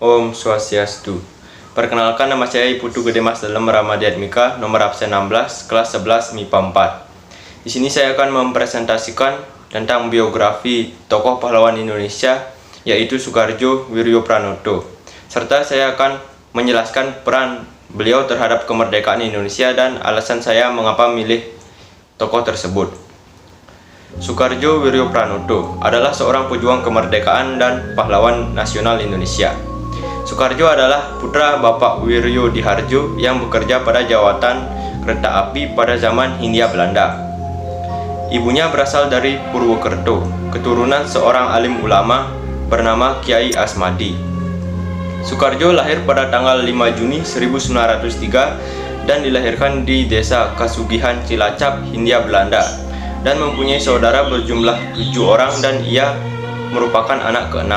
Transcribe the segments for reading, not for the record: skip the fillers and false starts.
Om Swastiastu. Perkenalkan, nama saya Putu Gede Mas Dalem Ramadiatmika, nomor absen 16, kelas 11 MIPA 4. Di sini saya akan mempresentasikan tentang biografi tokoh pahlawan Indonesia, yaitu Soekardjo Wirjopranoto. Serta saya akan menjelaskan peran beliau terhadap kemerdekaan Indonesia dan alasan saya mengapa milih tokoh tersebut. Soekardjo Wirjopranoto adalah seorang pejuang kemerdekaan dan pahlawan nasional Indonesia. Soekardjo adalah putra Bapak Wiryodihardjo yang bekerja pada jawatan kereta api pada zaman Hindia Belanda. Ibunya berasal dari Purwokerto, keturunan seorang alim ulama bernama Kiai Asmadi. Soekardjo lahir pada tanggal 5 Juni 1903 dan dilahirkan di desa Kasugihan Cilacap, Hindia Belanda, dan mempunyai saudara berjumlah 7 orang dan ia merupakan anak ke-6.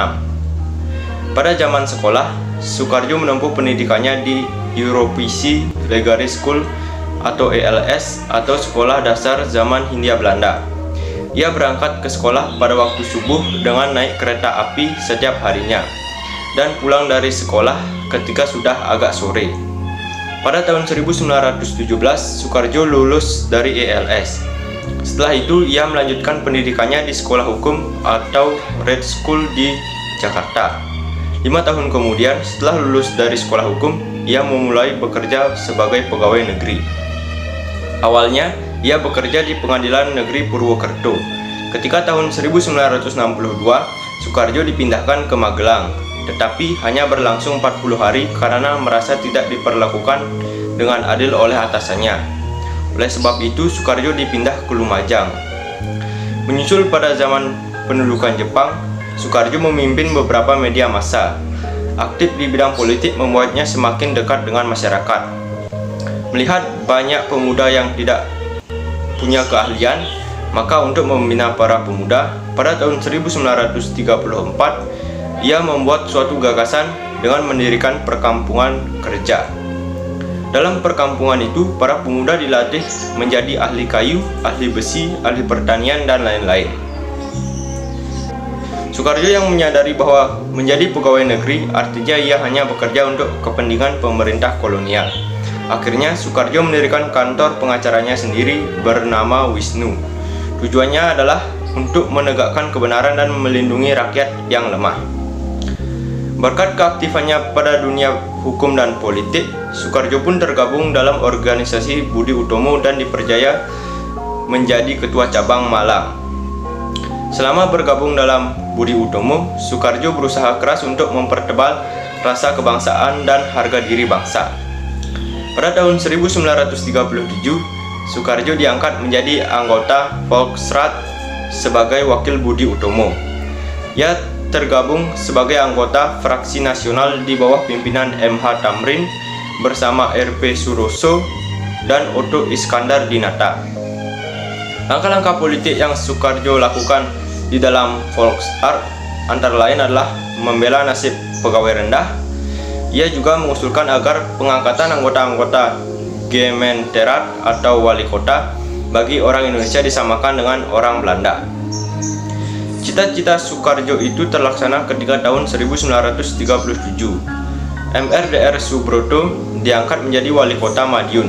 Pada zaman sekolah, Soekardjo menempuh pendidikannya di Europese Legare School atau ELS atau Sekolah Dasar Zaman Hindia Belanda. Ia berangkat ke sekolah pada waktu subuh dengan naik kereta api setiap harinya dan pulang dari sekolah ketika sudah agak sore. Pada tahun 1917, Soekardjo lulus dari ELS. Setelah itu, ia melanjutkan pendidikannya di sekolah hukum atau Red School di Jakarta. 5 tahun kemudian, setelah lulus dari sekolah hukum, ia memulai bekerja sebagai pegawai negeri. Awalnya, ia bekerja di Pengadilan Negeri Purwokerto. Ketika tahun 1962, Soekardjo dipindahkan ke Magelang, tetapi hanya berlangsung 40 hari karena merasa tidak diperlakukan dengan adil oleh atasannya. Oleh sebab itu, Soekardjo dipindah ke Lumajang. Menyusul pada zaman pendudukan Jepang, Soekardjo memimpin beberapa media massa. Aktif di bidang politik membuatnya semakin dekat dengan masyarakat. Melihat banyak pemuda yang tidak punya keahlian, maka untuk membina para pemuda, pada tahun 1934, ia membuat suatu gagasan dengan mendirikan perkampungan kerja. Dalam perkampungan itu, para pemuda dilatih menjadi ahli kayu, ahli besi, ahli pertanian, dan lain-lain. Soekardjo yang menyadari bahwa menjadi pegawai negeri artinya ia hanya bekerja untuk kepentingan pemerintah kolonial. Akhirnya, Soekardjo mendirikan kantor pengacaranya sendiri bernama Wisnu. Tujuannya adalah untuk menegakkan kebenaran dan melindungi rakyat yang lemah. Berkat keaktifannya pada dunia hukum dan politik, Soekardjo pun tergabung dalam organisasi Budi Utomo dan dipercaya menjadi ketua cabang Malang. Selama bergabung dalam Budi Utomo, Soekardjo berusaha keras untuk mempertebal rasa kebangsaan dan harga diri bangsa. Pada tahun 1937, Soekardjo diangkat menjadi anggota Volksraad sebagai wakil Budi Utomo. Ia tergabung sebagai anggota fraksi nasional di bawah pimpinan M.H. Tamrin bersama R.P. Suroso dan Otto Iskandar Dinata. Langkah-langkah politik yang Soekardjo lakukan di dalam Volksraad antara lain adalah membela nasib pegawai rendah. Ia juga mengusulkan agar pengangkatan anggota-anggota Gemeenteraad atau wali kota bagi orang Indonesia disamakan dengan orang Belanda. Cita-cita Soekardjo itu terlaksana ketika tahun 1937. MRDR Subroto diangkat menjadi wali kota Madiun.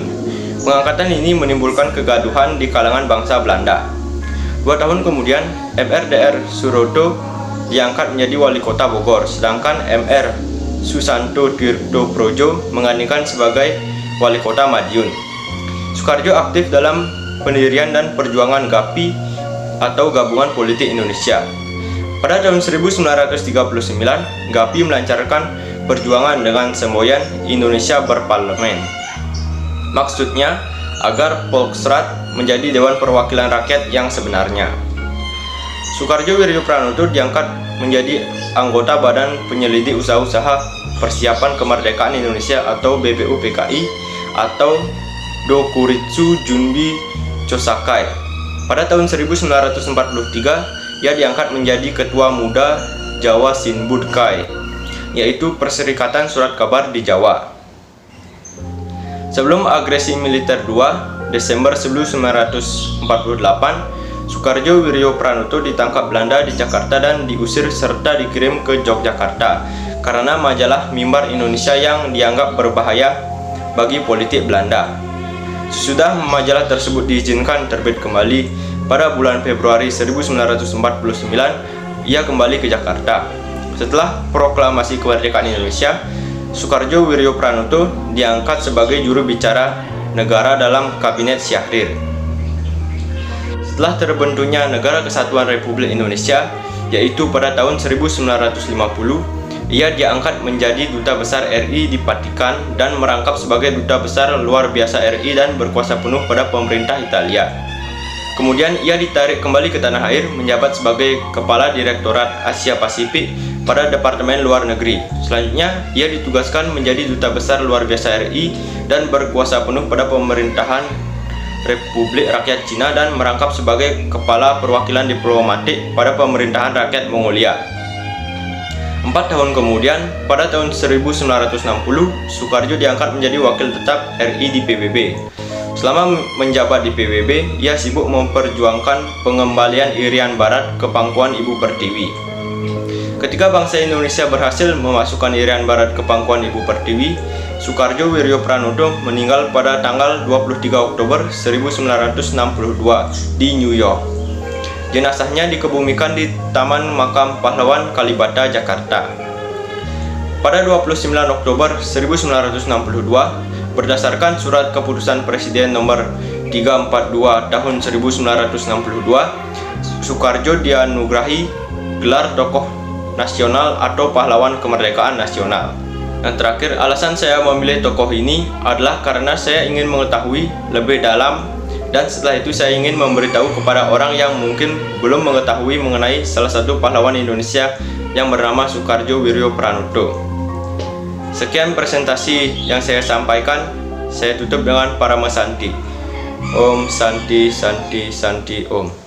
Pengangkatan ini menimbulkan kegaduhan di kalangan bangsa Belanda. 2 tahun kemudian, MRDR Suroto diangkat menjadi wali kota Bogor, sedangkan MR Susanto Tirtoprojo menggantikan sebagai wali kota Madiun. Soekardjo aktif dalam pendirian dan perjuangan GAPI atau Gabungan Politik Indonesia. Pada tahun 1939, GAPI melancarkan perjuangan dengan semboyan Indonesia Berparlemen. Maksudnya agar Volksraad menjadi Dewan Perwakilan Rakyat yang sebenarnya. Soekardjo Wirjopranoto diangkat menjadi anggota Badan Penyelidik Usaha-Usaha Persiapan Kemerdekaan Indonesia atau BPUPKI atau Dokuritsu Junbi Chosakai. Pada tahun 1943, ia diangkat menjadi Ketua Muda Jawa Sinbudkai, yaitu Perserikatan Surat Kabar di Jawa. Sebelum agresi militer 2 Desember 1948, Soekardjo Wirjopranoto ditangkap Belanda di Jakarta dan diusir serta dikirim ke Yogyakarta karena majalah Mimbar Indonesia yang dianggap berbahaya bagi politik Belanda. Sesudah majalah tersebut diizinkan terbit kembali pada bulan Februari 1949, ia kembali ke Jakarta. Setelah proklamasi kemerdekaan Indonesia, Soekardjo Wirjopranoto diangkat sebagai juru bicara negara dalam Kabinet Syahrir. Setelah terbentuknya Negara Kesatuan Republik Indonesia, yaitu pada tahun 1950, ia diangkat menjadi Duta Besar RI di Vatikan dan merangkap sebagai Duta Besar Luar Biasa RI dan berkuasa penuh pada pemerintah Italia. Kemudian ia ditarik kembali ke tanah air menjabat sebagai Kepala Direktorat Asia Pasifik pada Departemen Luar Negeri. Selanjutnya, ia ditugaskan menjadi Duta Besar Luar Biasa RI dan berkuasa penuh pada pemerintahan Republik Rakyat Cina dan merangkap sebagai Kepala Perwakilan Diplomatik pada pemerintahan Rakyat Mongolia. 4 tahun kemudian, pada tahun 1960, Soekardjo diangkat menjadi Wakil Tetap RI di PBB. Selama menjabat di PBB, ia sibuk memperjuangkan pengembalian Irian Barat ke pangkuan Ibu Pertiwi. Ketika bangsa Indonesia berhasil memasukkan Irian Barat ke pangkuan Ibu Pertiwi, Soekardjo Wirjopranoto meninggal pada tanggal 23 Oktober 1962 di New York. Jenazahnya dikebumikan di Taman Makam Pahlawan Kalibata, Jakarta. Pada 29 Oktober 1962, berdasarkan surat keputusan Presiden nomor 342 tahun 1962, Soekardjo dianugerahi gelar tokoh nasional atau pahlawan kemerdekaan nasional. Yang terakhir, alasan saya memilih tokoh ini adalah karena saya ingin mengetahui lebih dalam, dan setelah itu saya ingin memberitahu kepada orang yang mungkin belum mengetahui mengenai salah satu pahlawan Indonesia yang bernama Soekardjo Wirjopranoto. Sekian presentasi yang saya sampaikan. Saya tutup dengan Parama Santi. Om Santi Santi Santi Om.